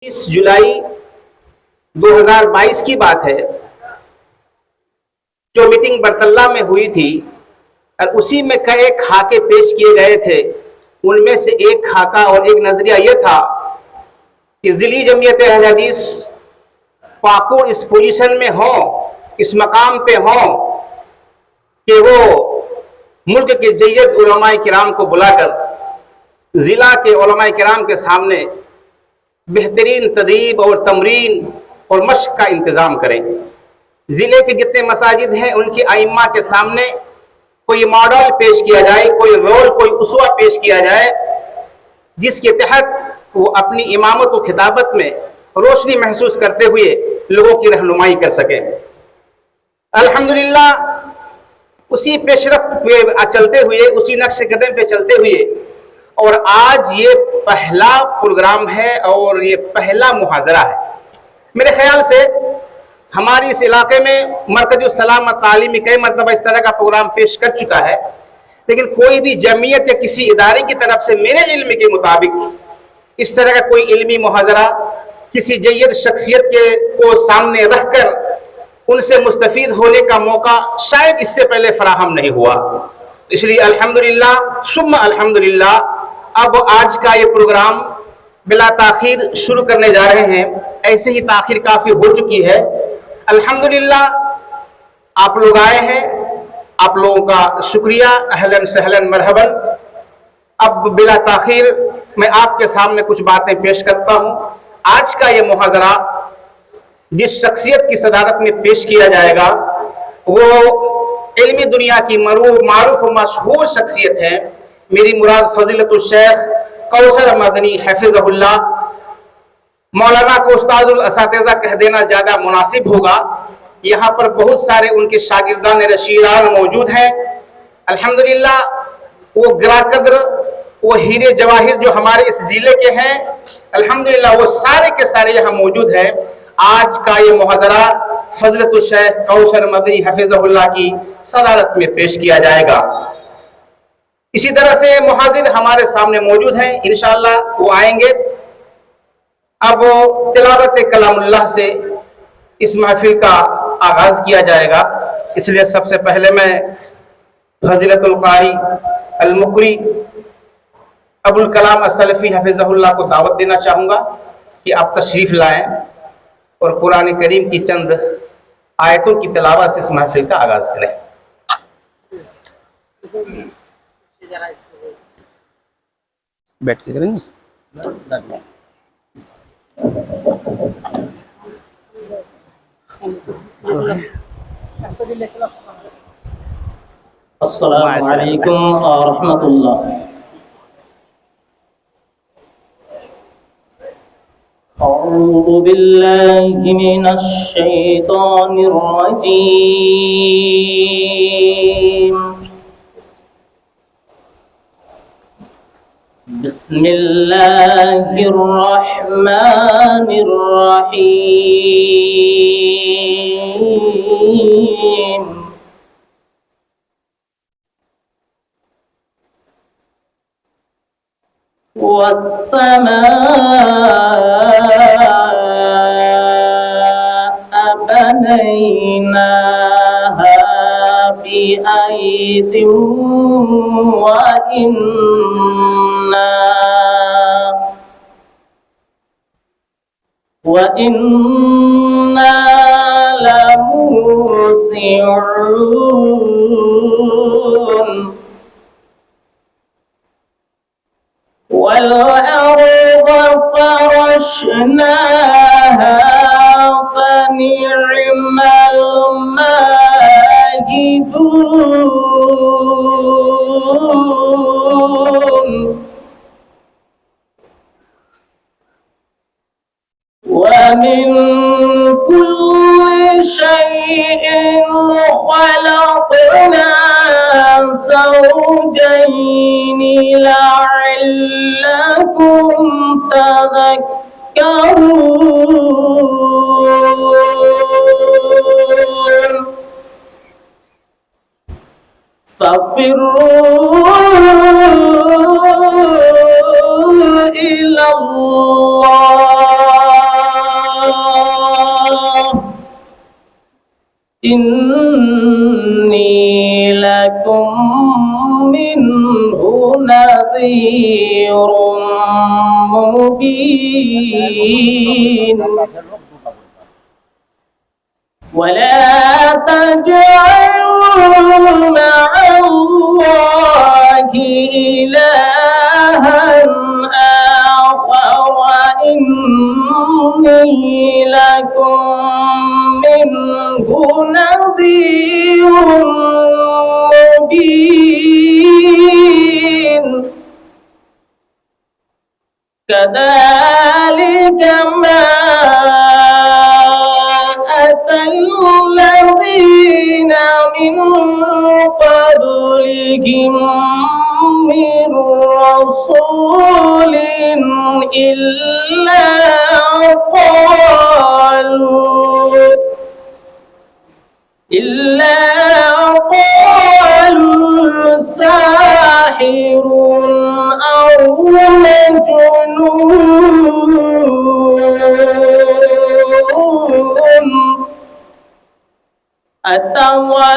20 जुलाई 2022 की बात है, जो मीटिंग बरतल्ला में हुई थी और उसी में कई खाके पेश किए गए थे। उनमें से एक खाका और एक नजरिया यह था कि ज़िली जमीयत अहले हदीस पाकुड़ इस पोजीशन में हो, इस मकाम पे हो कि वो मुल्क के जय्यद उलमाए किराम को बुलाकर ज़िला के उलमाए किराम के सामने बेहतरीन तदरीब और तमरीन और मश्क का इंतज़ाम करें। ज़िले के जितने मसाजिद हैं उनके आइम्मा के सामने कोई मॉडल पेश किया जाए, कोई रोल, कोई उसवा पेश किया जाए, जिसके तहत वो अपनी इमामत व खिताबत में रोशनी महसूस करते हुए लोगों की रहनुमाई कर सके। अल्हम्दुलिल्लाह उसी पेशरफ्त पे चलते हुए, उसी नक्श कदम पे चलते हुए, और आज ये पहला प्रोग्राम है और ये पहला मुहाजरा है। मेरे ख्याल से हमारी इस इलाके में मरकज़ुस सलामत तालीमी कई मरतबा इस तरह का प्रोग्राम पेश कर चुका है, लेकिन कोई भी जमीयत या किसी इदारे की तरफ से मेरे इल्म के मुताबिक इस तरह का कोई इल्मी मुहाजरा किसी जय्यद शख्सियत को सामने रखकर उनसे मुस्तफीद होने का मौका शायद इससे पहले फराहम नहीं हुआ। इसलिए अल्हम्दुलिल्लाह सुम्मा अल्हम्दुलिल्लाह अब आज का ये प्रोग्राम बिला ताखीर शुरू करने जा रहे हैं। ऐसे ही ताखीर काफ़ी हो चुकी है। अल्हम्दुलिल्लाह आप लोग आए हैं, आप लोगों का शुक्रिया, अहलन सहलन मरहबन। अब बिला ताखीर मैं आपके सामने कुछ बातें पेश करता हूँ। आज का ये मुहाजरा जिस शख्सियत की सदारत में पेश किया जाएगा वो इल्मी दुनिया की मारूफ व मशहूर शख्सियत है। मेरी मुराद फजीलतुल शेख कौसर मदनी हफिज़हुल्लाह, मौलाना को उस्तादुल असातिज़ा कह देना ज़्यादा मुनासिब होगा। यहाँ पर बहुत सारे उनके शागिर्दान रशीदान मौजूद हैं। अल्हम्दुलिल्लाह वो गिरा कद्र, वो हीरे जवाहिर जो हमारे इस ज़िले के हैं, अल्हम्दुलिल्लाह वो सारे के सारे यहाँ मौजूद हैं। आज का ये मुहाजरा फज़लतुल शेख कौसर मदनी हफिज़हुल्लाह की सदारत में पेश किया जाएगा। इसी तरह से मुहादिर हमारे सामने मौजूद हैं, इंशाअल्लाह वो आएंगे। अब तिलावत कलामुल्लाह से इस महफिल का आगाज किया जाएगा। इसलिए सबसे पहले मैं फजीलतुल कारी अल मुकरी अबुल कलाम असलफ़ी हफिज़हुल्लाह को दावत देना चाहूँगा कि आप तशरीफ़ लाएं और कुरान करीम की चंद आयतों की तिलावत से इस महफिल का आगाज करें। बैठ के करेंगे। अस्सलामु अलैकुम व रहमतुल्लाह। अऊज़ु बिल्लाहि मिनश शैतानिर रजीम। बिस्मिल्लाहिर रहमानिर रहीम। वस्समाअ बनैनाहा बिअयदिन वइन्ना लमूसिऊन। والأرض فرشناها فنعم الماهدون. ومن كل شيء خلقنا زوجين لعلكم تذكرون. ففروا إلى الله إني لكم منه نذير مبين ولا تجعلوا مع الله إلها آخر إني لكم منه نذير مبين كذلك ما أتى الذين من قبلهم من رسول إلا قالوا ساحر أو مجنون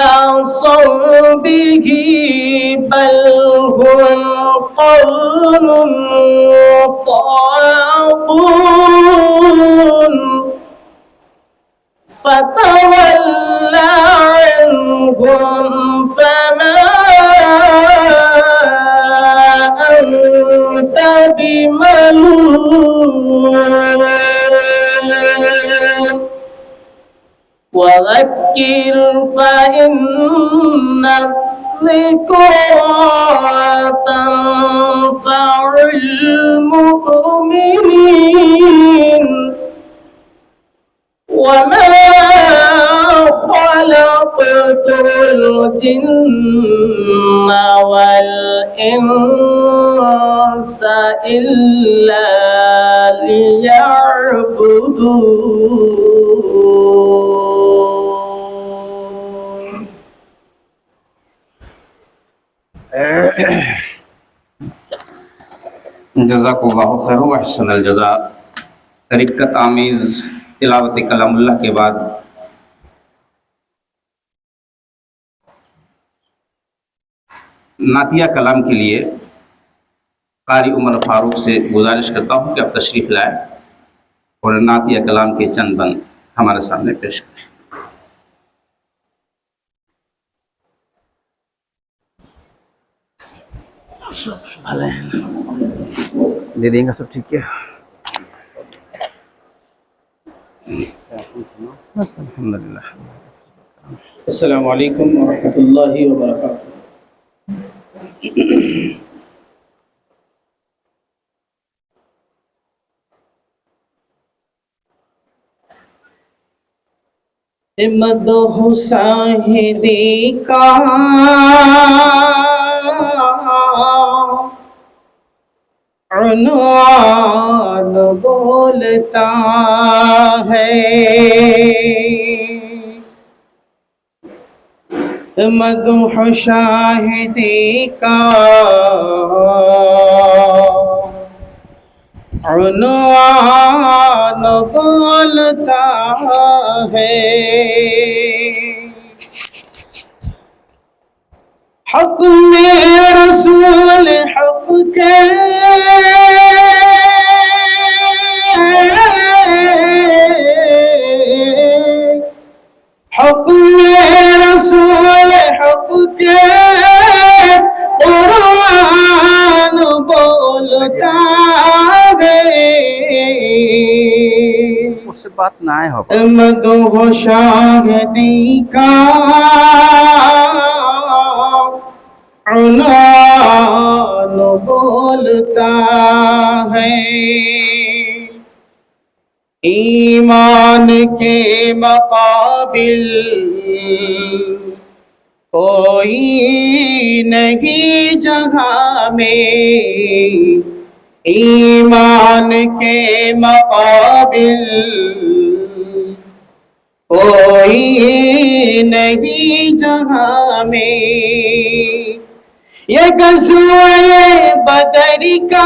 أتواصوا به بل هم قوم طاغون فتول عنهم فما أنت بملوم وذكر فإن الذكرى تنفع المؤمنين وما خلقت الجن والإنس إلا ليعبدون. جزاک اللہ خیر و احسن الجزاء. رقت آمیز تلاوت کلام اللہ کے بعد نعتیہ کلام کے لیے قاری عمر فاروق سے گزارش کرتا ہوں کہ آپ تشریف لائیں اور نعتیہ کلام کے چند بند ہمارے سامنے پیش کریں. دے دیں گا سب ٹھیک ہے. الحمدللہ. السلام علیکم ورحمۃ اللہ وبرکاتہ. مدح شاہدی کا عنوان بولتا ہے. مدح شاہدی کا عنوان بولتا ہے. حق میں رسول حق کے حق میں رسول حق کے قرآن بولتا ہے. اس سے بات نہ آئے ہو. مدح شاہدی کا عنوان بولتا ہے. ایمان کے مقابل کوئی نہیں جہاں میں. ایمان کے مقابل کوئی نہیں جہاں میں. یہ غزوہ بدر کا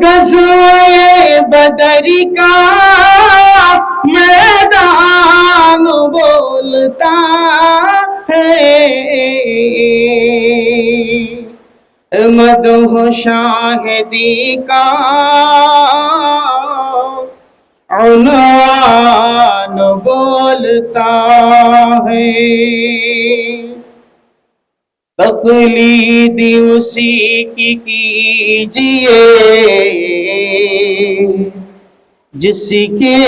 غزوہ بدر کا میدان بولتا ہے، مدح شاہدی کا عنوان بولتا ہے، تقلید اسی کی کیجئے جس کے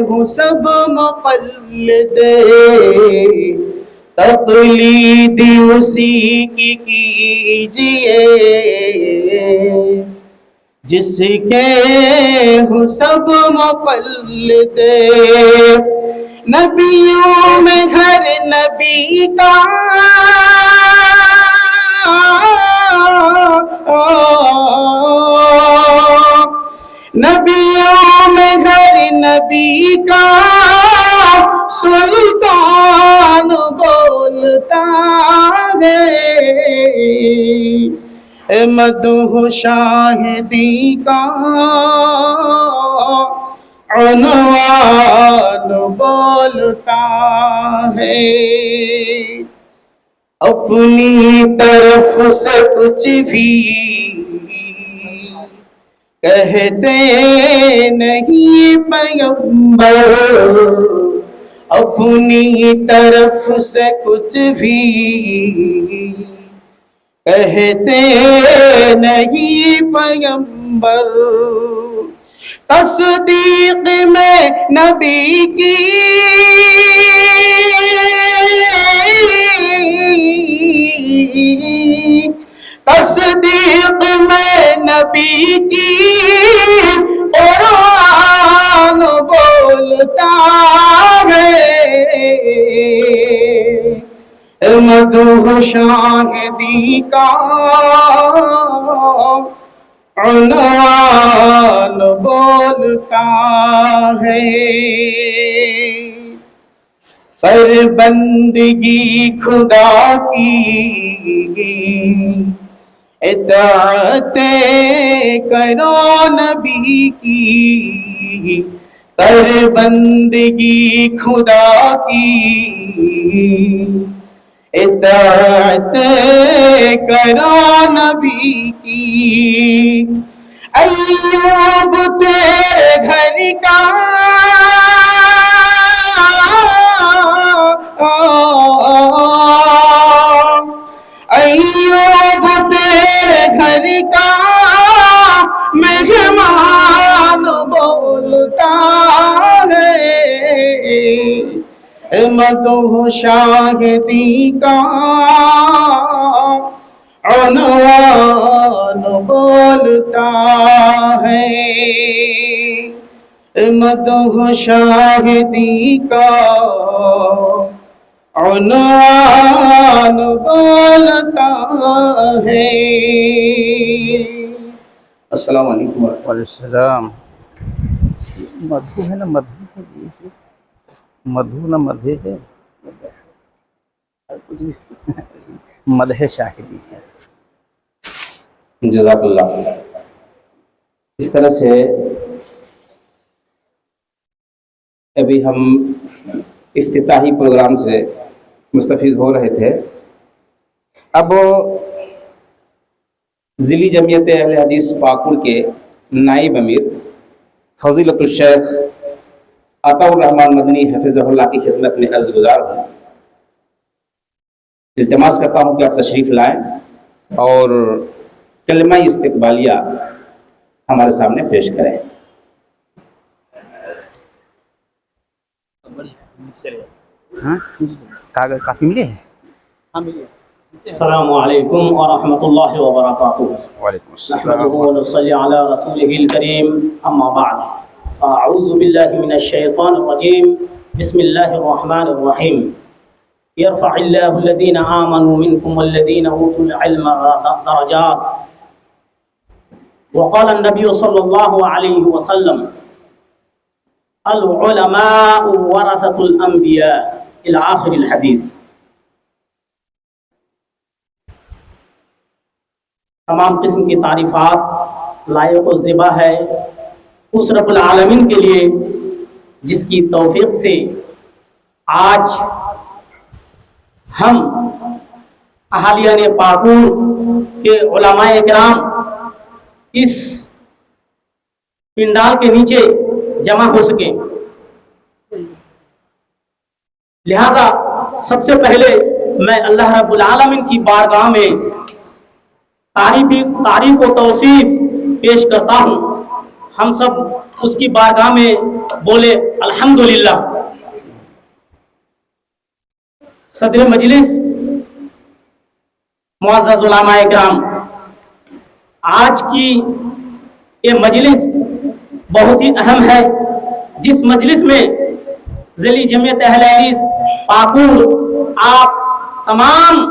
ہوں سب مقلد، تقلید اسی کی کیجئے جس کے ہوں سب مقلد، نبیوں میں گھر نبی کا نبیوں میں گھر نبی کا سلطان بولتا ہے، مدح شاہدی کا عنوان بولتا ہے، اپنی طرف سے کچھ بھی کہتے نہیں پیغمبر، اپنی طرف سے کچھ بھی کہتے نہیں پیغمبر، تصدیق میں نبی کی تصدیق میں نبی کی قرآن بولتا ہے، مدح شاہدی کا عنوان بولتا ہے، پر بندگی خدا کی اطاعت کرو نبی کی، پر بندگی خدا کی اطاعت کرو نبی کی، ایوب تیرے گھر کا ایوب تیرے گھر کا مہمان بولتا ہے، مدح شاہدی کا عنوان بولتا ہے، مدح شاہدی کا عنوان بولتا ہے۔ السلام علیکم وعلیکم السلام۔ مدھو ہے نا، مدھو مدھو نہ مدھے ہے، مدح شاہدی ہے۔ جزاک اللہ۔ اس طرح سے ابھی ہم افتتاحی پروگرام سے مستفید ہو رہے تھے، اب ضلعی جمعیت اہل حدیث پاکڑ کے نائب امیر فضیلت الشیخ عطا الرحمن مدنی حفظہ اللہ کی خدمت میں عرض گزار ہوں، التماس کرتا ہوں کہ آپ تشریف لائیں اور کلمہ استقبالیہ ہمارے سامنے پیش کریں۔ کاغذ کافی ملے ہیں؟ السلام علیکم ورحمۃ اللہ وبرکاتہ۔ وعلیکم السلام۔ نحمده ونصلي على رسوله الكريم، اما بعد، اعوذ باللہ من الشیطان الرجیم، بسم اللہ الرحمن الرحیم۔ يرفع الله الذين آمنوا منكم والذين أوتوا العلم درجات، وقال النبي صلى الله عليه وسلم العلماء ورثة الأنبياء إلى آخر الحديث۔ تمام قسم کی تعریفات लायक व ज़िबा है उस रब्बुल आलमीन के लिए जिसकी तौफीक से आज हम अहालियान पाकुर के उलमाए किराम इस पिंडाल के नीचे जमा हो सके। लिहाजा सबसे पहले मैं अल्लाह रब्बुल आलमीन की बारगाह में तारीफ व तौसीफ पेश करता हूँ। हम सब उसकी बारगाह में बोले अल्हम्दुलिल्लाह। सदर मजलिस मुअज़्ज़ज़ उलमाए किराम, आज की ये मजलिस बहुत ही अहम है, जिस मजलिस में ज़िली जमीयत अहले हदीस पाकुर आप तमाम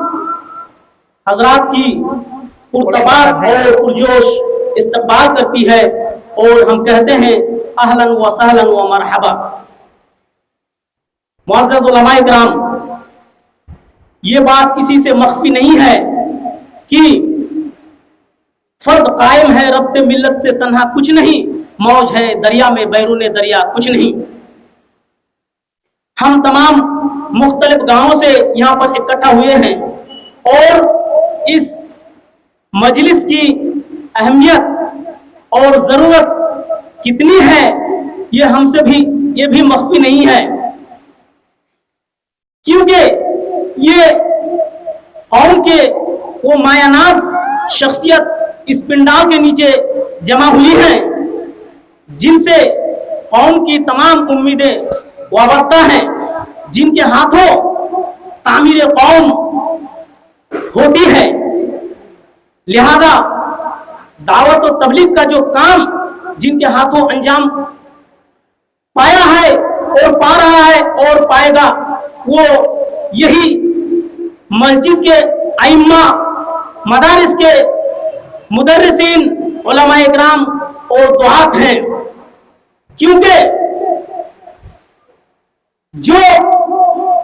हजरात की पुरतबार और पुरजोश इस्तकबाल करती है और हम कहते हैं अहलन व सहलन व मरहबा। मुअज़्ज़ज़ उलमाए किराम, ये बात किसी से मख्फी नहीं है कि फर्द कायम है रब्ते मिल्लत से तन्हा कुछ नहीं, मौज है दरिया में बैरूने दरिया कुछ नहीं। हम तमाम मुख्तलिफ गांवों से यहाँ पर इकट्ठा हुए हैं और इस मजलिस की अहमियत और ज़रूरत कितनी है ये भी मख्फी नहीं है, क्योंकि ये कौम के वो मायानाज शख्सियत इस पिंडाल के नीचे जमा हुई हैं, जिनसे कौम की तमाम उम्मीदें वाबस्ता हैं, जिनके हाथों तामीर कौम होती है। लिहाजा दावत और तबलीग का जो काम जिनके हाथों अंजाम पाया है और पा रहा है और पाएगा, वो यही मस्जिद के आइम्मा, मदारिस के मुदर्रिसीन, उलमाए किराम और दुआत हैं। क्योंकि जो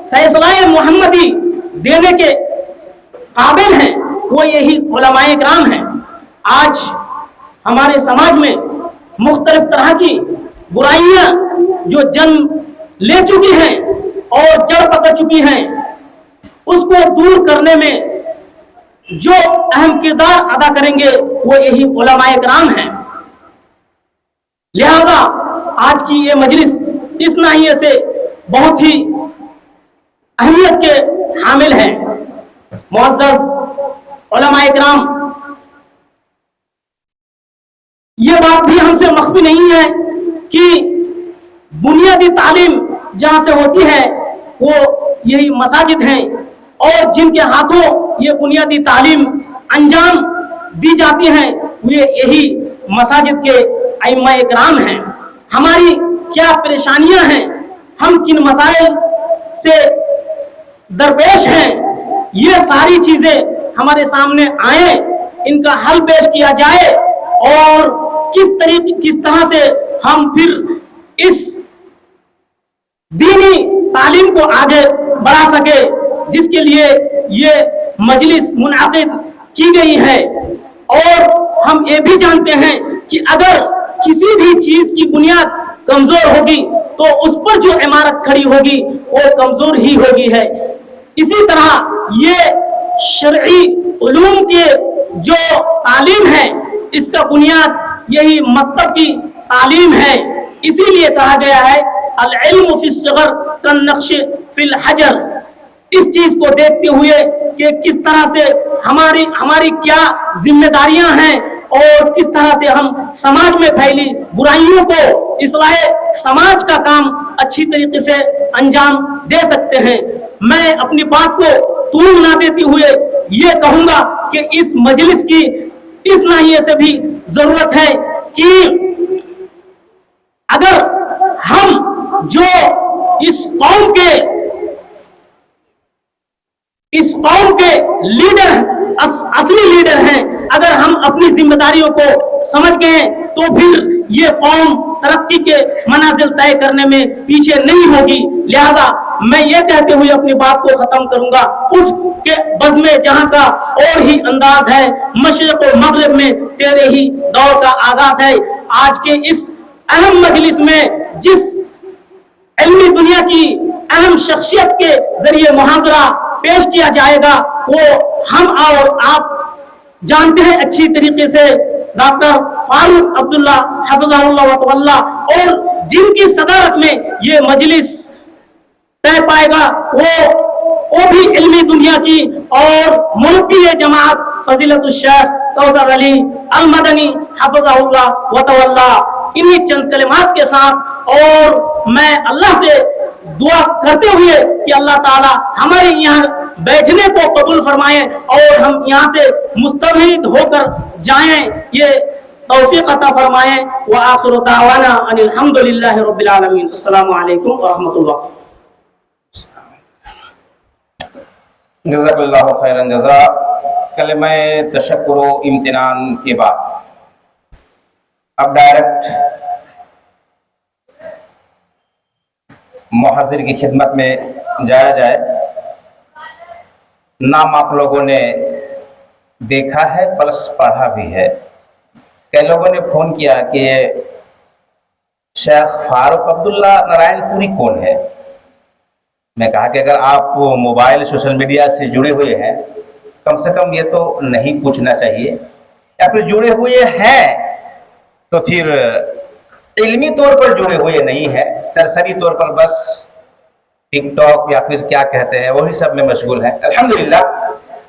फैसलाए मोहम्मदी देने के काबिल हैं वो यही उलमाए किराम हैं। आज हमारे समाज में मुख्तलिफ तरह की बुराइयां जो जन्म ले चुकी हैं और जड़ पकड़ चुकी हैं, उसको दूर करने में जो अहम किरदार अदा करेंगे वो यही उलमाए किराम हैं। लिहाजा आज की ये मजलिस इस नाहिए से बहुत ही अहमियत के हामिल है। मुअज़्ज़ज़ उलमाए किराम, ये बात भी हमसे मख्फी नहीं है कि बुनियादी तालीम जहाँ से होती है वो यही मसाजिद हैं और जिनके हाथों ये बुनियादी तालीम अंजाम दी जाती हैं वे यही मसाजिद के आइम्माए किराम हैं। हमारी क्या परेशानियां हैं, हम किन मसाइल से दरपेश हैं, ये सारी चीजें हमारे सामने आए, इनका हल पेश किया जाए और किस तरह से हम फिर इस दीनी तालीम को आगे बढ़ा सके, जिसके लिए ये मजलिस मुनाकिद की गई है। और हम ये भी जानते हैं कि अगर किसी भी चीज की बुनियाद कमजोर होगी तो उस पर जो इमारत खड़ी होगी वो कमजोर ही होगी है। इसी तरह ये शरई उलूम के जो तालीम है इसका बुनियाद यही मकतब की तालीम है। इसीलिए कहा गया है अल इल्म फी सग़र कन नक्श फिल हजर। इस चीज को देखते हुए कि किस तरह से हमारी क्या जिम्मेदारियां हैं और किस तरह से हम समाज में फैली बुराइयों को इस्लाह समाज का काम अच्छी तरीके से अंजाम दे सकते हैं। मैं अपनी बात को तूल ना देते हुए ये कहूंगा कि इस मजलिस की इस नाहिए से भी जरूरत है कि अगर हम जो इस कौम के लीडर असली लीडर हैं, अगर हम अपनी जिम्मेदारियों को समझ गए तो फिर ये कौम तरक्की के मनाजिल तय करने में पीछे नहीं होगी। लिहाजा मैं ये कहते हुए अपनी बात को खत्म करूंगा, उठ के बज़्म जहां का और ही अंदाज है, मशरिक़ और मग़रिब में तेरे ही दौर का आगाज है। आज के इस अहम मजलिस में जिस इल्मी दुनिया की अहम शख्सियत के जरिए मुहाज़रा पेश किया जाएगा वो हम और आप जानते हैं अच्छी तरीके से, डॉक्टर फारूक अब्दुल्ला हफ़िज़हुल्लाह व तवल्ला, और जिनकी सदारत में ये मजलिस तय पाएगा वो भी इल्मी दुनिया की और मुरब्बी जमात फजीलतुल शेख कौसर अली अल मदनी हफ़िज़हुल्लाह व तवल्ला। इन्हीं चंद कलिमात के साथ और मैं अल्लाह से दुआ करते हुए कि अल्लाह ताला हमारे यहाँ बैठने को कबूल फरमाएं और हम यहाँ से मुस्तफीद होकर जाएं, ये तौफीक अता फरमाएं। व आखिरु दावाना अनिल हम्दुलिल्लाहि रब्बिल आलमीन। अस्सलामु अलैकुम व रहमतुल्लाह। जज़ाकल्लाहु खैरन जज़ा। कलिमा तशक्कुर व इम्तिनान के बाद अब डायरेक्ट मुहाज़िर की खिदमत में जाया जाए। नाम आप लोगों ने देखा है प्लस पढ़ा भी है। कई लोगों ने फ़ोन किया कि शेख फारूक अब्दुल्ला नारायणपुरी कौन है। मैं कहा कि अगर आप मोबाइल सोशल मीडिया से जुड़े हुए हैं कम से कम ये तो नहीं पूछना चाहिए, या फिर जुड़े हुए हैं तो फिर इल्मी तौर पर जुड़े हुए नहीं है, सरसरी तौर पर बस टिकटॉक या फिर क्या कहते हैं वही सब में मशगूल है। अल्हम्दुलिल्लाह,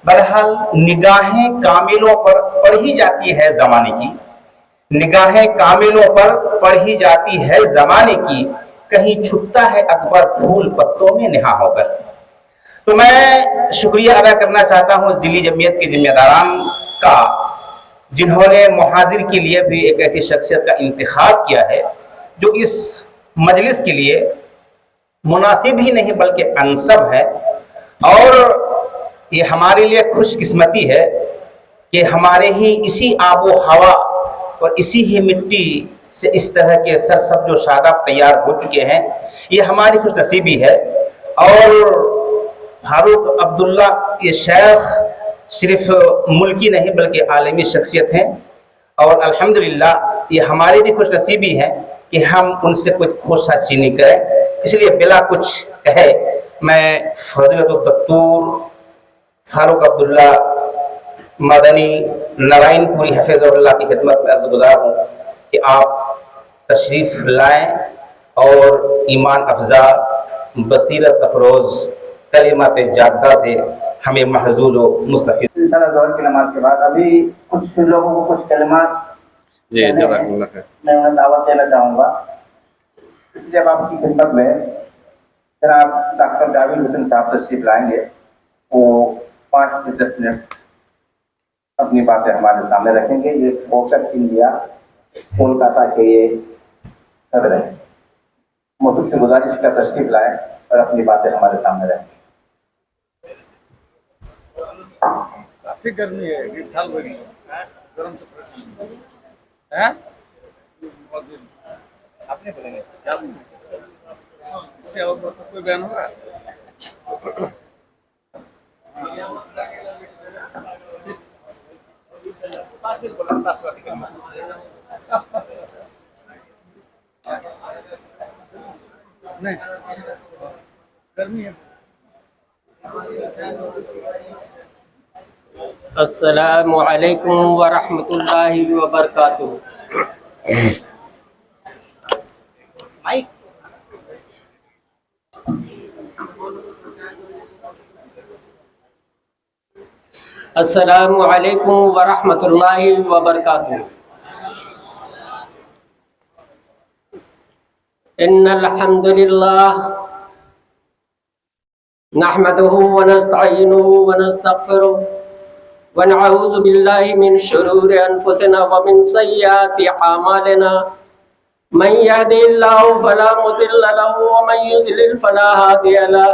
बहरहाल निगाहें कामिलों पर पढ़ी जाती है ज़माने की, निगाहें कामिलों पर पढ़ी जाती है ज़माने की, कहीं छुपता है अकबर फूल पत्तों में निहा होकर। तो मैं शुक्रिया अदा करना चाहता हूँ ज़िली जमीयत के जिम्मेदारान का, जिन्होंने मुहाज़िर के लिए भी एक ऐसी शख्सियत का इंतखाब किया है जो इस मजलिस के लिए मुनासिब ही नहीं बल्कि अनसब है। और ये हमारे लिए खुशकिस्मती है कि हमारे ही इसी आबो हवा और इसी ही मिट्टी से इस तरह के सरसब्ज़ जो शादाब तैयार हो चुके हैं, ये हमारी खुशनसीबी है। और फारूक अब्दुल्ला ये शेख सिर्फ मुल्की नहीं बल्कि आलमी शख्सियत हैं, और अल्हम्दुलिल्लाह ये हमारी भी खुशनसीबी है कि हम उनसे कुछ खोशा चीनी करें। इसलिए बिला कुछ कहे मैं फजीलतुल दक्तूर फारूक अब्दुल्ला मदनी नारायणपुरी हफ़िज़हुल्लाह की खिदमत में अर्ज़गुज़ार हूँ कि आप तशरीफ़ लाएँ और ईमान अफ़ज़ा बसीरत अफरोज़ कलिमात जादा से हमें महजूज व मुस्तफ़ीद। ज़ोहर की नमाज के बाद अभी कुछ लोगों को कुछ कलिमात मैं उन्हें दावत देना चाहूँगा। इसलिए अब आपकी खिदमत में जनाब डॉक्टर जावेद हुसैन साहब तशरीफ लाएंगे, वो 5 से 10 मिनट अपनी बातें हमारे सामने रखेंगे। ये फोकस इंडिया कोलकाता के ये सदर हैं, मुझसे गुजारिश का तशरीफ लाएँ और अपनी बातें हमारे सामने रखें। काफी गर्मी है, ढाल बनी है, गर्म से परेशान है। आपने बोलेंगे क्या इससे और कोई बयान होगा? नहीं, गर्मी है। अस्सलामु अलैकुम व रहमतुल्लाहि व बरकातुहू। अस्सलामु अलैकुम व रहमतुल्लाहि व बरकातुहू। इन्नल हम्दुलिल्लाह नहमदुहु व नस्तईनुहु व नस्तगफिरुह व नऊज़ु बिल्लाहि मिन शुरूरि अनफुसिना व मिन सय्यिआति अमालिना मन यहदिहिल्लाहु फला मुदिल्ल लहु व मन युद्लिल फला हादिय लहु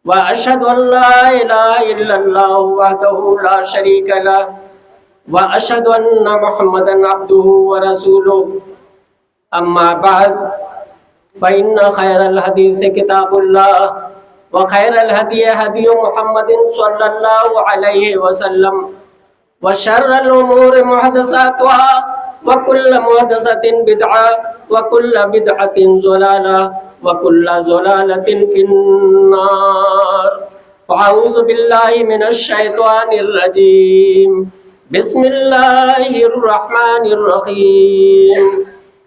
व अशहदु अन ला इलाहा इल्लल्लाहु वहदहु ला शरीका लहु وأشهد أن محمدا عبده ورسوله أما بعد فإن خير الحديث كتاب الله وخير الهدي هدي محمد صلى الله عليه وسلم وشر الأمور محدثاتها وكل محدثة بدعة وكل بدعة ضلالة وكل ضلالة في النار. أعوذ بالله من الشيطان الرجيم. بسم الله الرحمن الرحيم.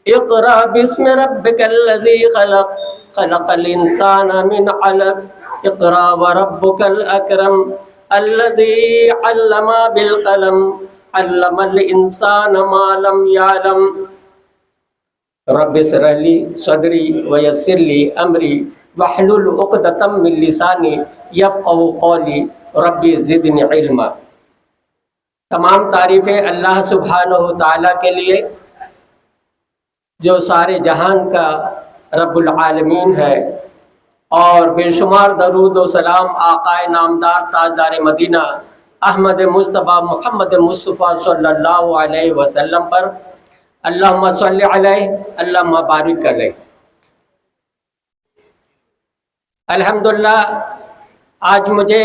اقرأ باسم ربك الذي خلق خلق الإنسان من علق اقرأ وربك الأكرم الذي علم بالقلم علم الإنسان ما لم يعلم. رب اشرح لي صدري ويسر لي أمري واحلل عقدة من لساني يفقهوا قولي ربي زدني علما. تمام تعریفیں اللہ سبحانہ و تعالیٰ کے لیے جو سارے جہان کا رب العالمین ہے، اور بے شمار درود و سلام آقائے نامدار تاجدار مدینہ احمد مصطفیٰ محمد مصطفیٰ صلی اللہ علیہ وسلم پر. اللہم صلی علیہ، اللہم بارک علیہ. الحمدللہ آج مجھے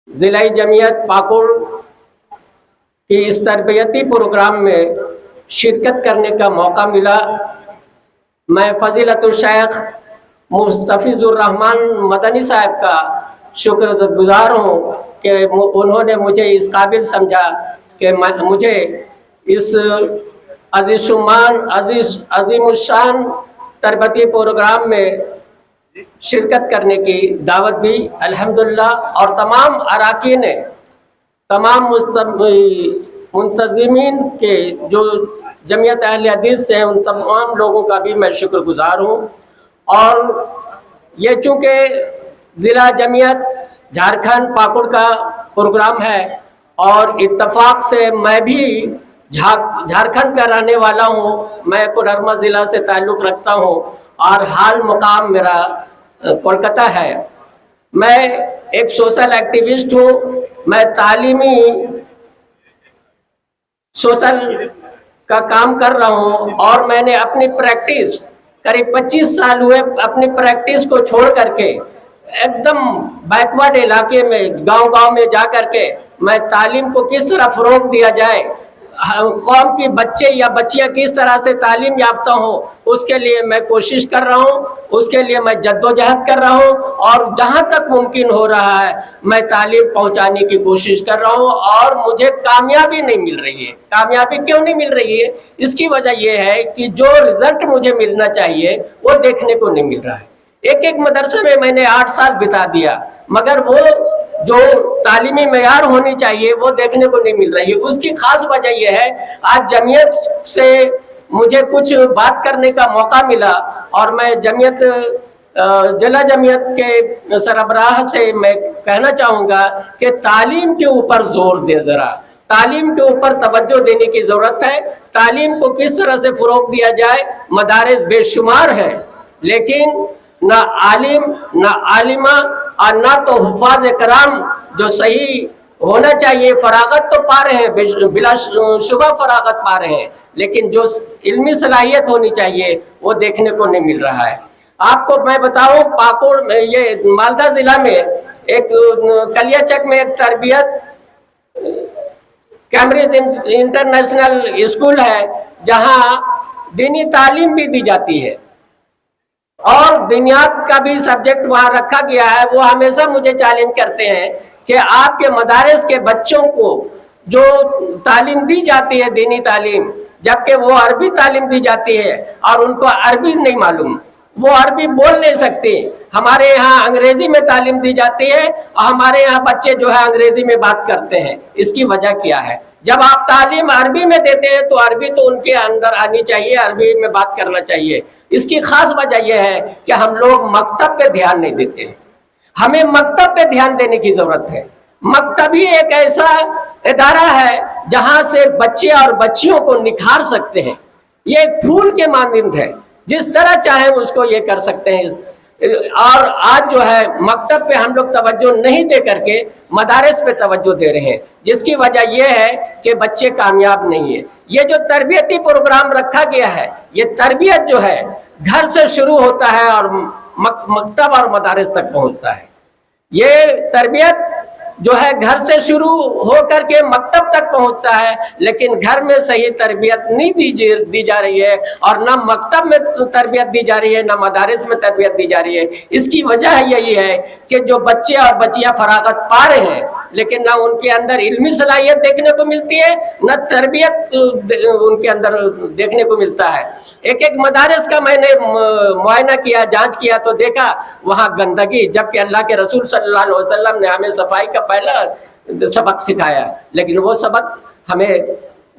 ضلع جمعیت پاکڑ کی اس تربیتی پروگرام میں شرکت کرنے کا موقع ملا. میں فضیلت الشیخ مستفیض الرحمن مدنی صاحب کا شکر گزار ہوں کہ انہوں نے مجھے اس قابل سمجھا کہ مجھے اس عظیم الشان تربیتی پروگرام میں شرکت کرنے کی دعوت دی. الحمدللہ. اور تمام اراکین، تمام منتظمین کے جو جمعیت اہل حدیث سے ہیں، ان تمام لوگوں کا بھی میں شکر گزار ہوں. اور یہ چونکہ ضلع جمعیت جھارکھنڈ پاکڑ کا پروگرام ہے، اور اتفاق سے میں بھی جھارکھنڈ کا رہنے والا ہوں. میں کونرما ضلع سے تعلق رکھتا ہوں اور حال مقام میرا کولکتہ ہے. میں ایک سوشل ایکٹیوسٹ ہوں. میں تعلیمی سوشل کا کام کر رہا ہوں، اور میں نے اپنی پریکٹس قریب 25 سال ہوئے اپنی پریکٹس کو چھوڑ کر کے ایک دم بیکورڈ علاقے میں گاؤں میں جا کر کے میں تعلیم کو کس طرح فروغ دیا جائے، قوم کی بچے یا بچیاں کس طرح سے تعلیم یافتہ ہوں، اس کے لیے میں کوشش کر رہا ہوں. اس کے لیے میں جدوجہد کر رہا ہوں، اور جہاں تک ممکن ہو رہا ہے میں تعلیم پہنچانے کی کوشش کر رہا ہوں. اور مجھے کامیابی نہیں مل رہی ہے. کامیابی کیوں نہیں مل رہی ہے؟ اس کی وجہ یہ ہے کہ جو رزلٹ مجھے ملنا چاہیے وہ دیکھنے کو نہیں مل رہا ہے. ایک مدرسے میں نے 8 سال بتا دیا، مگر وہ جو تعلیمی معیار ہونی چاہیے وہ دیکھنے کو نہیں مل رہی ہے. اس کی خاص وجہ یہ ہے، آج جمعیت سے مجھے کچھ بات کرنے کا موقع ملا، اور میں ضلع جمعیت کے سربراہ سے میں کہنا چاہوں گا کہ تعلیم کے اوپر زور دیں. ذرا تعلیم کے اوپر توجہ دینے کی ضرورت ہے. تعلیم کو کس طرح سے فروغ دیا جائے. مدارس بے شمار ہیں، لیکن نہ عالم نہ عالمہ اور نہ تو حفاظ کرام جو صحیح ہونا چاہیے. فراغت تو پا رہے ہیں، بلا شبہ فراغت پا رہے ہیں، لیکن جو علمی صلاحیت ہونی چاہیے وہ دیکھنے کو نہیں مل رہا ہے. آپ کو میں بتاؤں، پاکڑ میں یہ مالدہ ضلع میں ایک کلیا چک میں ایک تربیت کیمبرج انٹرنیشنل اسکول ہے، جہاں دینی تعلیم بھی دی جاتی ہے، اور دنیات کا بھی سبجیکٹ وہاں رکھا گیا ہے. وہ ہمیشہ مجھے چیلنج کرتے ہیں کہ آپ کے مدارس کے بچوں کو جو تعلیم دی جاتی ہے دینی تعلیم، جبکہ وہ عربی تعلیم دی جاتی ہے اور ان کو عربی نہیں معلوم، وہ عربی بول نہیں سکتے. ہمارے یہاں انگریزی میں تعلیم دی جاتی ہے اور ہمارے یہاں بچے جو ہے انگریزی میں بات کرتے ہیں. اس کی وجہ کیا ہے؟ جب آپ تعلیم عربی میں دیتے ہیں تو عربی تو ان کے اندر آنی چاہیے، عربی میں بات کرنا چاہیے. اس کی خاص وجہ یہ ہے کہ ہم لوگ مکتب پہ دھیان نہیں دیتے ہیں. ہمیں مکتب پہ دھیان دینے کی ضرورت ہے. مکتب ہی ایک ایسا ادارہ ہے جہاں سے بچے اور بچیوں کو نکھار سکتے ہیں. یہ ایک پھول کے مانند ہے، جس طرح چاہیں اس کو یہ کر سکتے ہیں. اور آج جو ہے مکتب پہ ہم لوگ توجہ نہیں دے کر کے مدارس پہ توجہ دے رہے ہیں، جس کی وجہ یہ ہے کہ بچے کامیاب نہیں ہیں۔ یہ جو تربیتی پروگرام رکھا گیا ہے، یہ تربیت جو ہے گھر سے شروع ہوتا ہے اور مکتب اور مدارس تک پہنچتا ہے۔ یہ تربیت جو ہے گھر سے شروع ہو کر کے مکتب تک پہنچتا ہے، لیکن گھر میں صحیح تربیت نہیں دی جا رہی ہے، اور نہ مکتب میں تربیت دی جا رہی ہے، نہ مدارس میں تربیت دی جا رہی ہے۔ اس کی وجہ یہی ہے کہ جو بچے اور بچیاں فراغت پا رہے ہیں، لیکن نہ ان کے اندر علمی صلاحیت دیکھنے کو ملتی ہے، نہ تربیت ان کے اندر دیکھنے کو ملتا ہے۔ ایک مدارس کا میں نے معائنہ کیا، جانچ کیا تو دیکھا وہاں گندگی، جبکہ اللہ کے رسول صلی اللہ علیہ وسلم نے ہمیں صفائی کا پہلا سبق سکھایا، لیکن وہ سبق ہمیں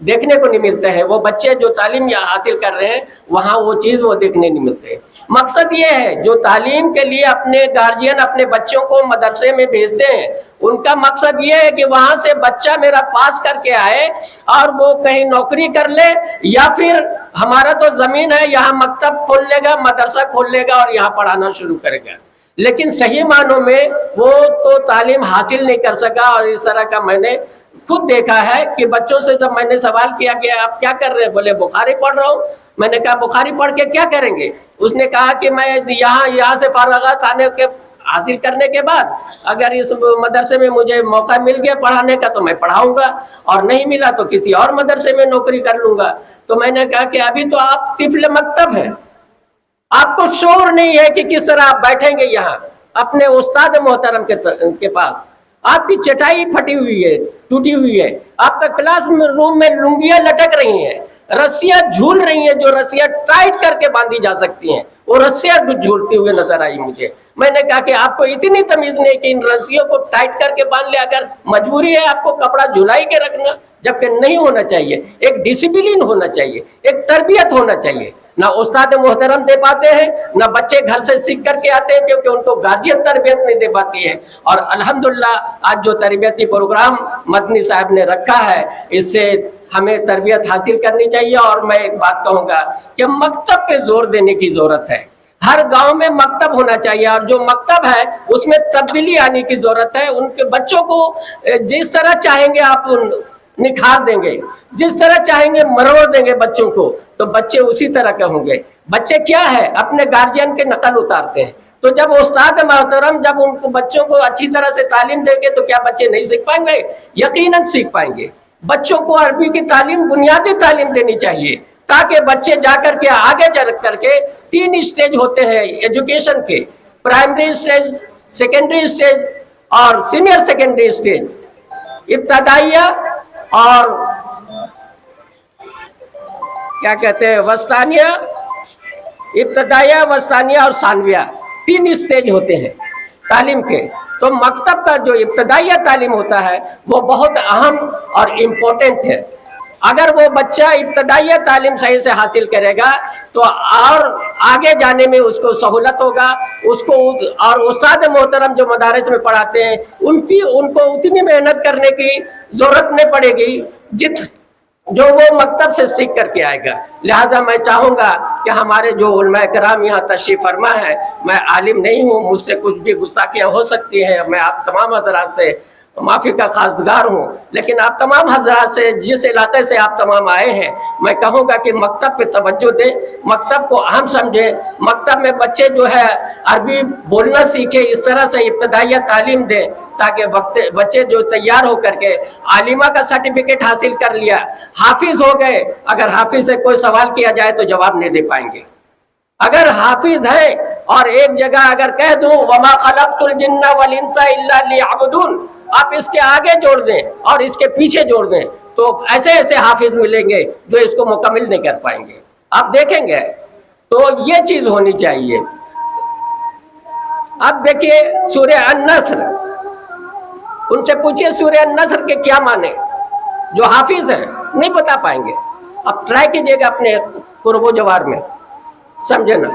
دیکھنے کو نہیں ملتے ہیں۔ وہ بچے جو تعلیم حاصل کر رہے ہیں وہاں وہ چیز وہ دیکھنے نہیں ملتے۔ مقصد یہ ہے جو تعلیم کے لیے اپنے گارجین اپنے بچوں کو مدرسے میں بھیجتے ہیں، ان کا مقصد یہ ہے کہ وہاں سے بچہ میرا پاس کر کے آئے اور وہ کہیں نوکری کر لے، یا پھر ہمارا تو زمین ہے یہاں مکتب کھول لے گا، مدرسہ کھول لے گا اور یہاں پڑھانا شروع کرے گا، لیکن صحیح معنوں میں وہ تو تعلیم حاصل نہیں کر سکا۔ اور اس طرح کا میں نے خود دیکھا ہے کہ بچوں سے جب میں نے سوال کیا کہ آپ کیا کر رہے ہیں، بولے بخاری پڑھ رہا ہوں۔ میں نے کہا بخاری پڑھ کے کیا کریں گے؟ اس نے کہا کہ میں یہاں سے فارغت حاصل کرنے کے بعد اگر اس مدرسے میں مجھے موقع مل گیا پڑھانے کا تو میں پڑھاؤں گا، اور نہیں ملا تو کسی اور مدرسے میں نوکری کر لوں گا۔ تو میں نے کہا کہ ابھی تو آپ طفل مکتب ہیں، آپ کو شعور نہیں ہے کہ کس طرح آپ بیٹھیں گے یہاں اپنے استاد محترم کے پاس۔ آپ کی چٹائی پھٹی ہوئی ہے، ٹوٹی ہوئی ہے، آپ کا کلاس روم میں لنگیاں لٹک رہی ہیں، رسیاں جھول رہی ہیں، جو رسیاں ٹائٹ کر کے باندھی جا سکتی ہیں وہ رسیاں جھولتی ہوئے نظر آئی مجھے۔ میں نے کہا کہ آپ کو اتنی تمیز نہیں کہ ان رسیوں کو ٹائٹ کر کے باندھ لے، اگر مجبوری ہے آپ کو کپڑا جھلائی کے رکھنا، جبکہ نہیں ہونا چاہیے۔ ایک ڈسپلن ہونا چاہیے، ایک تربیت ہونا چاہیے۔ نہ استاد محترم دے پاتے ہیں، نہ بچے گھر سے سیکھ کر کے آتے ہیں، کیونکہ ان کو گارجین تربیت نہیں دے پاتی ہے۔ اور الحمدللہ آج جو تربیتی پروگرام مدنی صاحب نے رکھا ہے، اس سے ہمیں تربیت حاصل کرنی چاہیے۔ اور میں ایک بات کہوں گا کہ مکتب پہ زور دینے کی ضرورت ہے۔ ہر گاؤں میں مکتب ہونا چاہیے، اور جو مکتب ہے اس میں تبدیلی آنے کی ضرورت ہے۔ ان کے بچوں کو جس طرح چاہیں گے آپ نکھار دیں گے، جس طرح چاہیں گے مروڑ دیں گے بچوں کو، تو بچے اسی طرح کے ہوں گے۔ بچے کیا ہے اپنے گارجین کے نقل اتارتے ہیں، تو جب استاد محترم جب ان کو بچوں کو اچھی طرح سے تعلیم دیں گے تو کیا بچے نہیں سیکھ پائیں گے؟ یقیناً سیکھ پائیں گے۔ بچوں کو عربی کی تعلیم بنیادی تعلیم دینی چاہیے، تاکہ بچے جا کر کے آگے جا کر کے 3 اسٹیج ہوتے ہیں ایجوکیشن کے، پرائمری اسٹیج، سیکنڈری اسٹیج اور سینئر سیکنڈری اسٹیج، ابتدائیہ اور کیا کہتے ہیں وسطانیہ، ابتدائیہ، وسطانیہ اور ثانویہ، 3 اسٹیج ہوتے ہیں تعلیم کے۔ تو مکتب کا جو ابتدائیہ تعلیم ہوتا ہے وہ بہت اہم اور امپورٹنٹ ہے۔ اگر وہ بچہ ابتدائیہ تعلیم صحیح سے حاصل کرے گا تو اور آگے جانے میں اس کو سہولت ہوگا، اس کو اور استاد محترم جو مدارس میں پڑھاتے ہیں ان کو اتنی محنت کرنے کی ضرورت نہیں پڑے گی جو وہ مکتب سے سیکھ کر کے آئے گا۔ لہذا میں چاہوں گا کہ ہمارے جو علماء کرام یہاں تشریف فرما ہے، میں عالم نہیں ہوں، مجھ سے کچھ بھی گستاخیاں ہو سکتی ہیں، میں آپ تمام حضرات سے معافی کا خواستگار ہوں، لیکن آپ تمام حضرات سے جس علاقے سے آپ تمام آئے ہیں میں کہوں گا کہ مکتب پہ توجہ دیں، مکتب کو اہم سمجھیں۔ مکتب میں بچے جو ہے عربی بولنا سیکھیں، اس طرح سے ابتدائیہ تعلیم دیں تاکہ بچے جو تیار ہو کر کے عالمہ کا سرٹیفکیٹ حاصل کر لیا، حافظ ہو گئے، اگر حافظ سے کوئی سوال کیا جائے تو جواب نہیں دے پائیں گے۔ اگر حافظ ہے اور ایک جگہ اگر کہہ دوں وَمَا خَلَقْتُ الْجِنَّ وَالْإِنسَ إِلَّا لِيَعْبُدُونَ، آپ اس کے آگے جوڑ دیں اور اس کے پیچھے جوڑ دیں تو ایسے ایسے حافظ ملیں گے جو اس کو مکمل نہیں کر پائیں گے، آپ دیکھیں گے۔ تو یہ چیز ہونی چاہیے۔ اب دیکھیے سورہ النصر، ان سے پوچھئے سورہ النصر کے کیا معنی، جو حافظ ہیں نہیں بتا پائیں گے۔ اب ٹرائی کیجئے گا اپنے قرب و جوار میں، سمجھے نا۔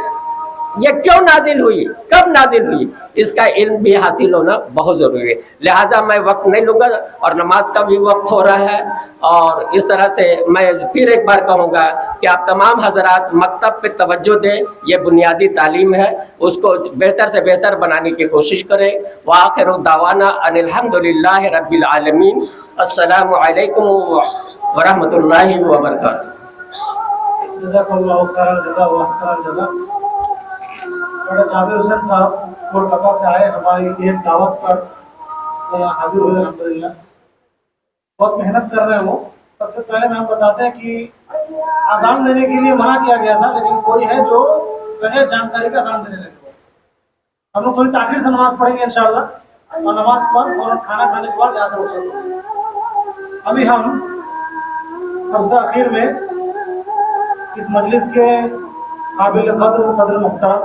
ये क्यों नाजिल हुई, कब नाजिल हुई, इसका इल्म भी हासिल होना बहुत ज़रूरी है। लिहाजा मैं वक्त नहीं लूँगा और नमाज का भी वक्त हो रहा है। और इस तरह से मैं फिर एक बार कहूँगा कि आप तमाम हजरात मकतब पे तवज्जो दें, ये बुनियादी तालीम है, उसको बेहतर से बेहतर बनाने की कोशिश करें। व आखिरु दावाना अनिल हम्दुलिल्लाहि रब्बिल आलमीन। अस्सलामु अलैकुम व रहमतुल्लाहि व बरकातुहू। जज़ाकल्लाहु खैरन जज़ा व अहसनल जज़ा। डॉक्टर जावेद हुसैन साहब कोलकाता से आए, हमारी एक दावत पर हाजिर हुए अल्हम्दुलिल्लाह। बहुत मेहनत कर रहे हैं वो। सबसे पहले हम बताते हैं कि अजान देने के लिए मना किया गया था, लेकिन कोई है जो बगैर जानकारी का अजान देने लगे। हम लोग थोड़ी ताखिर से नमाज पढ़ेंगे इंशाअल्लाह, और नमाज पर और खाना खाने के बाद यहाँ से रुक सकते। अभी हम सबसे आखिर में इस मजलिस के काबिल कद्र सदर मुख्तार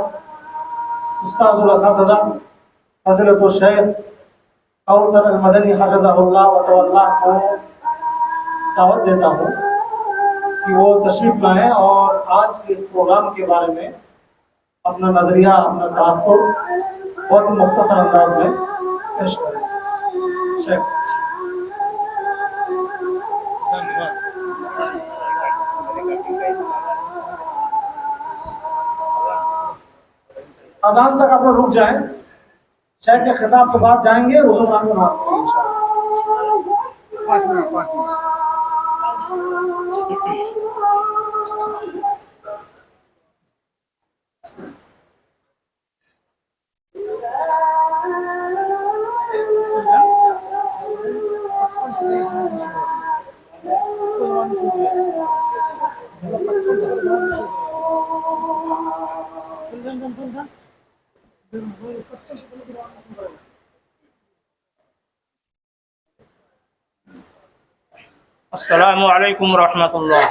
उस्ताद असातिज़ा फज़ीलतुल शेख कौसर अल-मदनी हफ़िज़हुल्लाह व तवल्ला को दावत देता हूँ कि वो तशरीफ़ लाएँ और आज के इस प्रोग्राम के बारे में अपना नज़रिया, अपना ताक़ुर बहुत ही मुख्तसर अंदाज में पेश करें। शेख अजान तक आप लोग रुक जाएं, शेख के खिताब के बाद जाएंगे, वज़ू में नमाज़ पढ़ेंगे इंशाअल्लाह। 5 मिनट। अस्सलामु अलैकुम रहमतुल्लाह।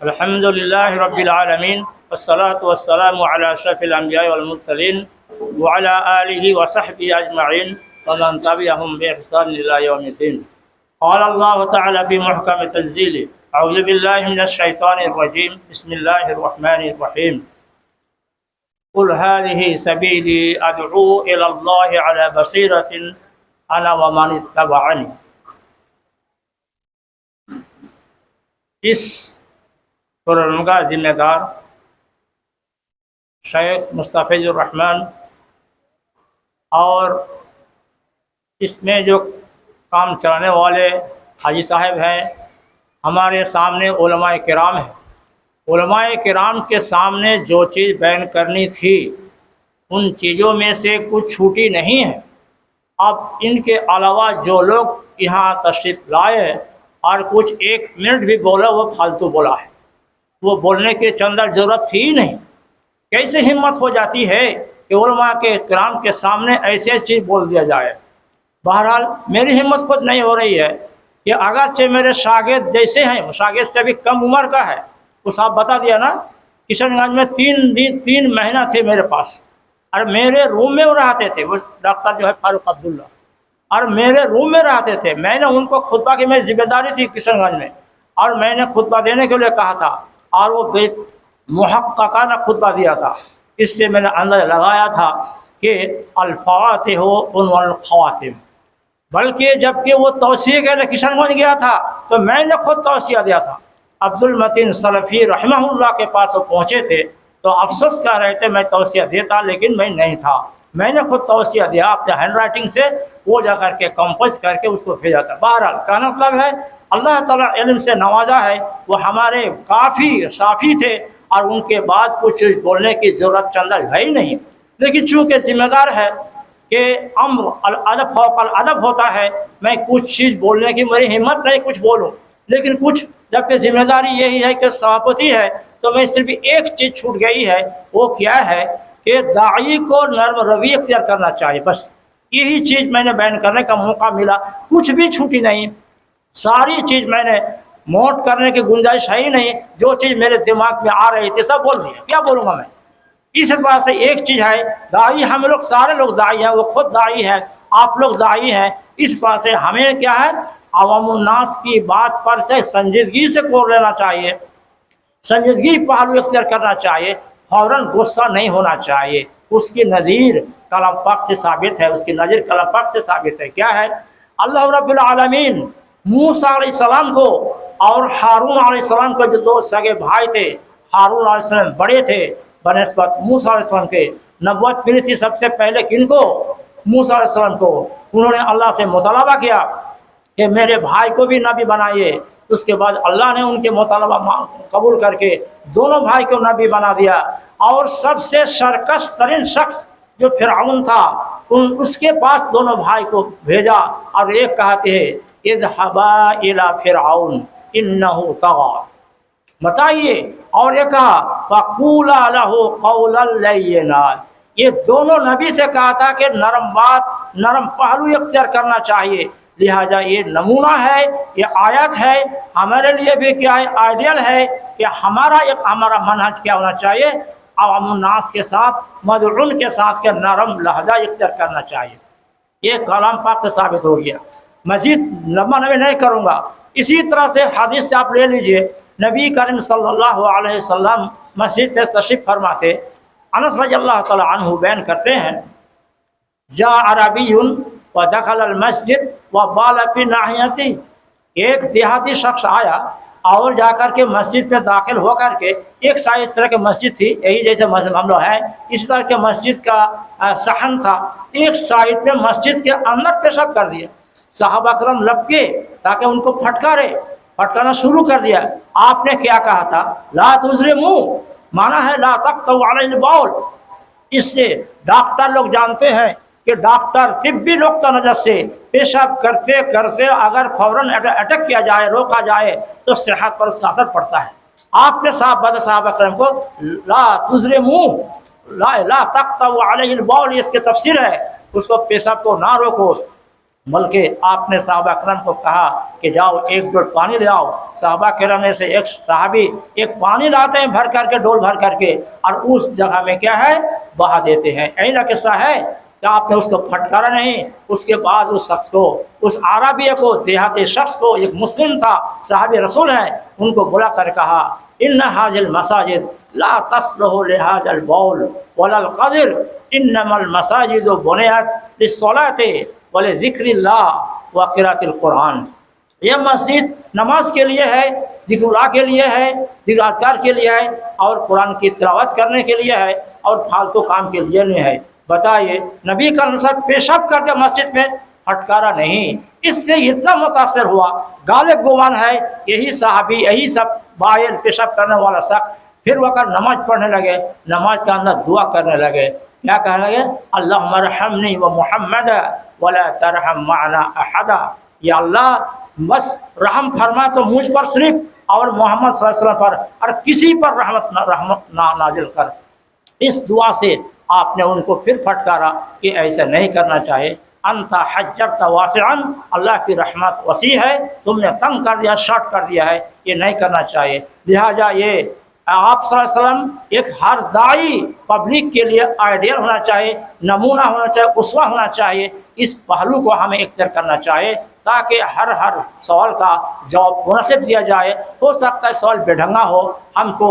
अल्हम्दुलिल्लाहि रब्बिल आलमीन वस्सलातु वस्सलामु अला अशरफिल अंबिया'i वल मुरसलीन व अला आलिहि व सहबिहि अजमईन व मन तबिअहुम बि ihसान इला यौमिद्दीन। क़ाल अल्लाहु तआला फी मुहकम तंज़ीलि अऊज़ु बिल्लाहि मिनश शैतानिर रजीम बिस्मिल्लाहिर रहमानिर रहीम। कुल हाज़िहि सबीली अदअू इलल्लाहि अला बसीरतिन अना व मन इत्तबअनी। इस प्रोग्राम का जिम्मेदार शेख मुस्तफ़िज़ुर रहमान और इसमें जो काम चलाने वाले हाजी साहब हैं, हमारे सामने उलमाए किराम हैं। उलमाए किराम के सामने जो चीज़ बयान करनी थी उन चीज़ों में से कुछ छूटी नहीं है। अब इनके अलावा जो लोग यहाँ तशरीफ़ लाए और कुछ एक मिनट भी बोला वो फालतू बोला है, वो बोलने के चंदर ज़रूरत थी ही नहीं। कैसे हिम्मत हो जाती है कि उलमा के किराम के सामने ऐसी ऐसी चीज़ बोल दिया जाए। बहरहाल मेरी हिम्मत खुद नहीं हो रही है कि अगरचे मेरे शागिर्द जैसे हैं, शागिर्द से भी कम उम्र का है, वो साहब बता दिया ना, किशनगंज में 3 महीना थे मेरे पास और मेरे रूम में वो रहते थे। वो डॉक्टर जो है फारूक अब्दुल्ला, और मेरे रूम में रहते थे। मैंने उनको खुतबा की मेरी जिम्मेदारी थी किशनगंज में, और मैंने खुतबा देने के लिए कहा था और वो मुहक्काना खुतबा दिया था। इससे मैंने अंदाज़ा लगाया था कि अल-फातिह उन्वल ख़वातिम, बल्कि जबकि वो तौसीया के लिए किशनगंज गया था तो मैंने खुद तौसीया दिया था। अब्दुल मतीन सलफ़ी रहमहुल्लाह के पास वो पहुँचे थे तो अफसोस कर रहे थे मैं तौसीया देता, लेकिन मैं नहीं था। मैंने खुद तौसीया दिया अपने हैंड राइटिंग से, वो जा करके कंपोज करके उसको भेजा था। बहरहाल कहना मतलब है अल्लाह ताला इल्म से नवाजा है, वो हमारे काफ़ी साफ़ी थे और उनके बाद कुछ बोलने की ज़रूरत चंदा है ही नहीं। लेकिन चूँकि ज़िम्मेदार है कि अम्र अदब फ़ौक़ल अदब होता है, मैं कुछ चीज़ बोलने की मेरी हिम्मत नहीं कुछ बोलूँ, लेकिन कुछ जबकि ज़िम्मेदारी यही है कि सभापति है तो मैं सिर्फ एक चीज़ छूट गई है, वो क्या है कि दाई को नर्म रवैया इख्तियार करना चाहिए। बस यही चीज़ मैंने बयान करने का मौका मिला, कुछ भी छूटी नहीं, सारी चीज़ मैंने नोट करने की गुंजाइश है ही नहीं। जो चीज़ मेरे दिमाग में आ रही थी सब बोल रही है, क्या बोलूँगा मैं। इस बात से एक चीज़ है, दाई हम लोग सारे लोग दाई हैं, वो खुद दाई हैं, आप लोग दाई हैं। इस बात से हमें क्या है, अवामुन्नास की बात पर संजीदगी से बोल लेना चाहिए, संजीदगी पहलू इख्तियार करना चाहिए। फौरन गुस्सा नहीं होना चाहिए। उसकी नज़ीर कलाम पाक से साबित है, उसकी नज़ीर कलाम पाक से साबित है। क्या है? अल्लाह रब्बुल आलमीन मूसा अलैहिस्सलाम को और हारून अलैहिस्सलाम के जो दो सगे भाई थे, हारून अलैहिस्सलाम बड़े थे बनस्बत मूसा अलैहिस्सलाम के, नबुव्वत मिली थी सबसे पहले किनको? मूसा अलैहिस्सलाम को। उन्होंने अल्लाह से मुतालबा किया कि मेरे भाई को भी नबी बनाइए। उसके बाद अल्लाह ने उनके मुतालबा कबूल करके दोनों भाई को नबी बना दिया। और सबसे सरकश तरीन शख्स जो फिरौन था, उसके पास दोनों भाई को भेजा और एक कहते हैं इज़हबा इला फिरऔन इन्नहु तग़ा, बताइए। और ये कहा फ़क़ूला लहू क़ौलन लय्यिना, ये दोनों नबी से कहा था कि नरम बात, नरम पहलू इख्तियार करना चाहिए। लिहाजा ये नमूना है, ये आयत है, हमारे लिए भी क्या है, आइडियल है कि हमारा मनहज क्या होना चाहिए, अवामुन्नास के साथ, मदउन के साथ के नरम लहजा इख्तियार करना चाहिए। ये कलाम पाक से साबित हो गया। मज़ीद लम्बा नबी नहीं करूँगा। इसी तरह से हदीस से आप ले लीजिए, नबी करीम सल्लल्लाहु अलैहि वसल्लम मस्जिद में तशरीफ़ फरमा थे। अनस रज़ियल्लाहु तआला अन्हु बयान करते हैं, जा अरबियुन व दखल अल मस्जिद व बाल फी नाहियती, एक देहाती शख्स आया और जाकर के मस्जिद में दाखिल होकर के, एक साइड इस तरह की मस्जिद थी, यही जैसे मस्जिद हम लोग हैं, इस तरह के मस्जिद का सहन था, एक साइड में मस्जिद के अंदर पेशाब कर दिया। साहबा करम लपके ताकि उनको फटकारना शुरू कर दिया। आपने क्या कहा था? ला तुज़रिमू, माना है ला तक़तऊ अलैहिल बौल। इससे डॉक्टर लोग जानते हैं कि डॉक्टर तिब्बी नुक्ता नज़र से पेशाब करते करते अगर फौरन अटैक किया जाए, रोका जाए, तो सेहत पर उसका असर पड़ता है। आपने साहबा करम को ला तुज़रिमू, ला तक़तऊ अलैहिल बौल, इसके तफसीर है, उसको पेशाब को ना रोको, बल्कि आपने साहबा करम को कहा कि जाओ एक डोल पानी ले आओ। साहबा करम में से एक साहबी एक पानी लाते हैं भर करके, डोल भर करके, और उस जगह में क्या है, बहा देते हैं। ऐसा ना किस्सा है कि आपने उसको फटकारा नहीं। उसके बाद उस शख्स को, उस आरबी को, देहाती शख्स को, एक मुस्लिम था, साहबी रसूल है, उनको बुला कर कहा इन्ना हाजिल मसाजिद ला तस्लुहु लिहाजल बौल वलल क़द्र इन्नमल मसाजिदु बुनियत लिस्सलाति व लिज़िक्रिल्लाह व क़िराअतिल कुरान। यह मस्जिद नमाज के लिए है, ज़िक्रुल्लाह के लिए है, ज़िक्र अज़कार के लिए है, और कुरान की तिलावत करने के लिए है, और फालतू काम के लिए नहीं है। बताइए, नबी का अनुसार पेशाब करके मस्जिद में फटकारा नहीं, इससे इतना मुतासर हुआ। गालिब गुमान है यही साहबी, यही सब बायल पेशाब करने वाला शख्स, फिर वक़्त नमाज पढ़ने लगे, नमाज के अंदर दुआ करने लगे। क्या कहने लगे? अल्लाहुम्मा रहमनी व मुहम्मद वला तरहम माना अहदा, या अल्लाह बस रहम फरमा तो मुझ पर सिर्फ, और मोहम्मद सल्लल्लाहु अलैहि वसल्लम पर, और किसी पर रहमत ना नाजिल कर। इस दुआ से आपने उनको फिर फटकारा कि ऐसा नहीं करना चाहिए। अंता हज्जरत वासिअन, अल्लाह की रहमत वसी है, तुमने तंग कर दिया, शॉर्ट कर दिया है, ये नहीं करना चाहिए। लिहाजा ये आप सल्लल्लाहु अलैहि वसल्लम एक हर दाई पब्लिक के लिए आइडियल होना चाहिए, नमूना होना चाहिए, उसवा होना चाहिए। इस पहलू को हमें इख्तियार करना चाहिए ताकि हर सवाल का जवाब मुनासिब दिया जाए। हो सकता है सवाल बेढंगा हो, हमको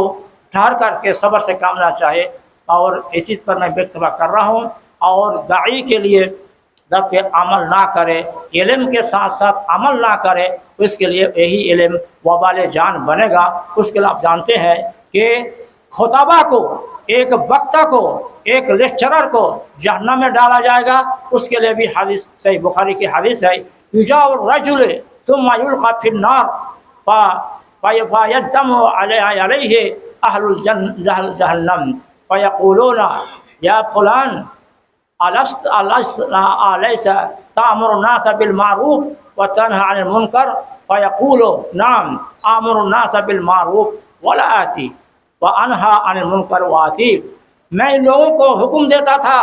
ठहर करके सब्र से काम लेना चाहिए। और इसी पर मैं व्यक्तवा कर रहा हूँ। और दाई के लिए जब के अमल ना करे, इल्म के साथ साथ अमल ना करे, तो इसके लिए यही इल्म वबाल जान बनेगा। उसके लिए आप जानते हैं कि खुताबा को, एक वक्ता को, एक लेक्चरर को जहन्नम में डाला जाएगा। उसके लिए भी हदीस सही बुखारी की हदीस है, युजाउ रजुल सुम्मा युल्क़ा फिन्नार फ़यदमु अलैहि अहलुल जहन्नम फ़यक़ूलूना या फुलान अलैसा तामुरु नास बिल मारूफ व तन्हा अनिल मुनकर फ़यक़ूलु नाम आमुरु नास बिल मारूफ वला आती व अनहा अनिल मुनकर व आती। मैं लोगों को हुक्म देता था,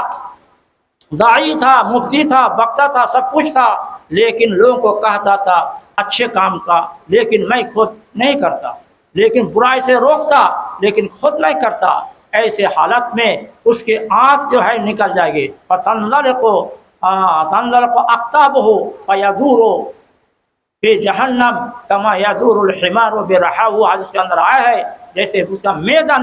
दाई था, मुफ्ती था, वक्ता था, सब कुछ था, लेकिन लोगों को कहता था अच्छे काम का, लेकिन मैं खुद नहीं करता, लेकिन बुराई से रोकता, लेकिन खुद नहीं करता। ऐसे हालत में उसके आँख जो है निकल जाएगी। तंदल को अख्ताब हो फयदूर हो फी जहन्नम कमा यदूरुल हिमार बिरहा, वो हदीस के अंदर आया है जैसे उसका मैदा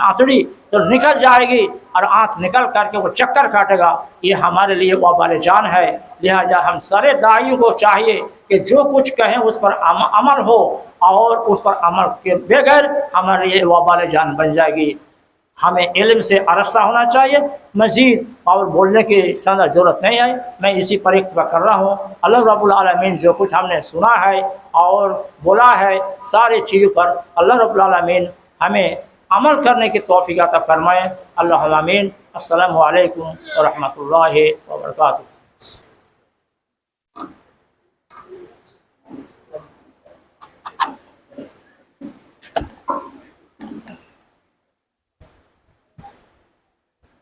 आंतड़ी तो निकल जाएगी और आंख निकल करके वो चक्कर काटेगा। ये हमारे लिए वबाल जान है। लिहाजा हम सारे दाइयों को चाहिए कि जो कुछ कहें उस पर अमल हो, और उस पर अमल के बगैर हमारे लिए वबाल जान बन जाएगी। हमें इल्म से आरास्ता होना चाहिए, मज़ीद और बोलने की ज़्यादा ज़रूरत नहीं है। मैं इसी पर इक्तफा कर रहा हूँ। अल्लाह रब्बुल आलमीन जो कुछ हमने सुना है और बोला है सारी चीज़ों पर अल्लाह रब्बुल आलमीन हमें अमल करने की तौफीक अता फरमाए। अल्लाहुम्मा आमीन। अस्सलामु अलैकुम व रहमतुल्लाहि व बरकातुहू।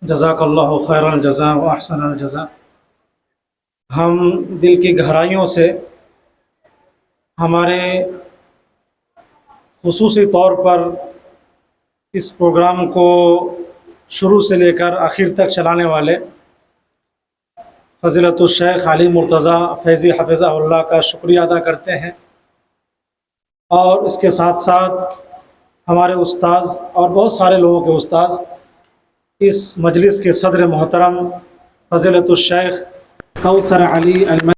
जज़ाकल्लाहु खैरल जज़ा व अहसनल जज़ा। हम दिल की गहराइयों से हमारे खुसूसी तौर पर इस प्रोग्राम को शुरू से लेकर आखिर तक चलाने वाले फ़ज़ीलतुश शेख अली मुर्तज़ा फैज़ी हफ़िज़हुल्लाह का शुक्रिया अदा करते हैं, और इसके साथ साथ हमारे उस्ताज़ और बहुत सारे लोगों के उस्ताज़ इस मजलिस के सदर मोहतरम फ़ज़ीलतुश शेख कौसर अली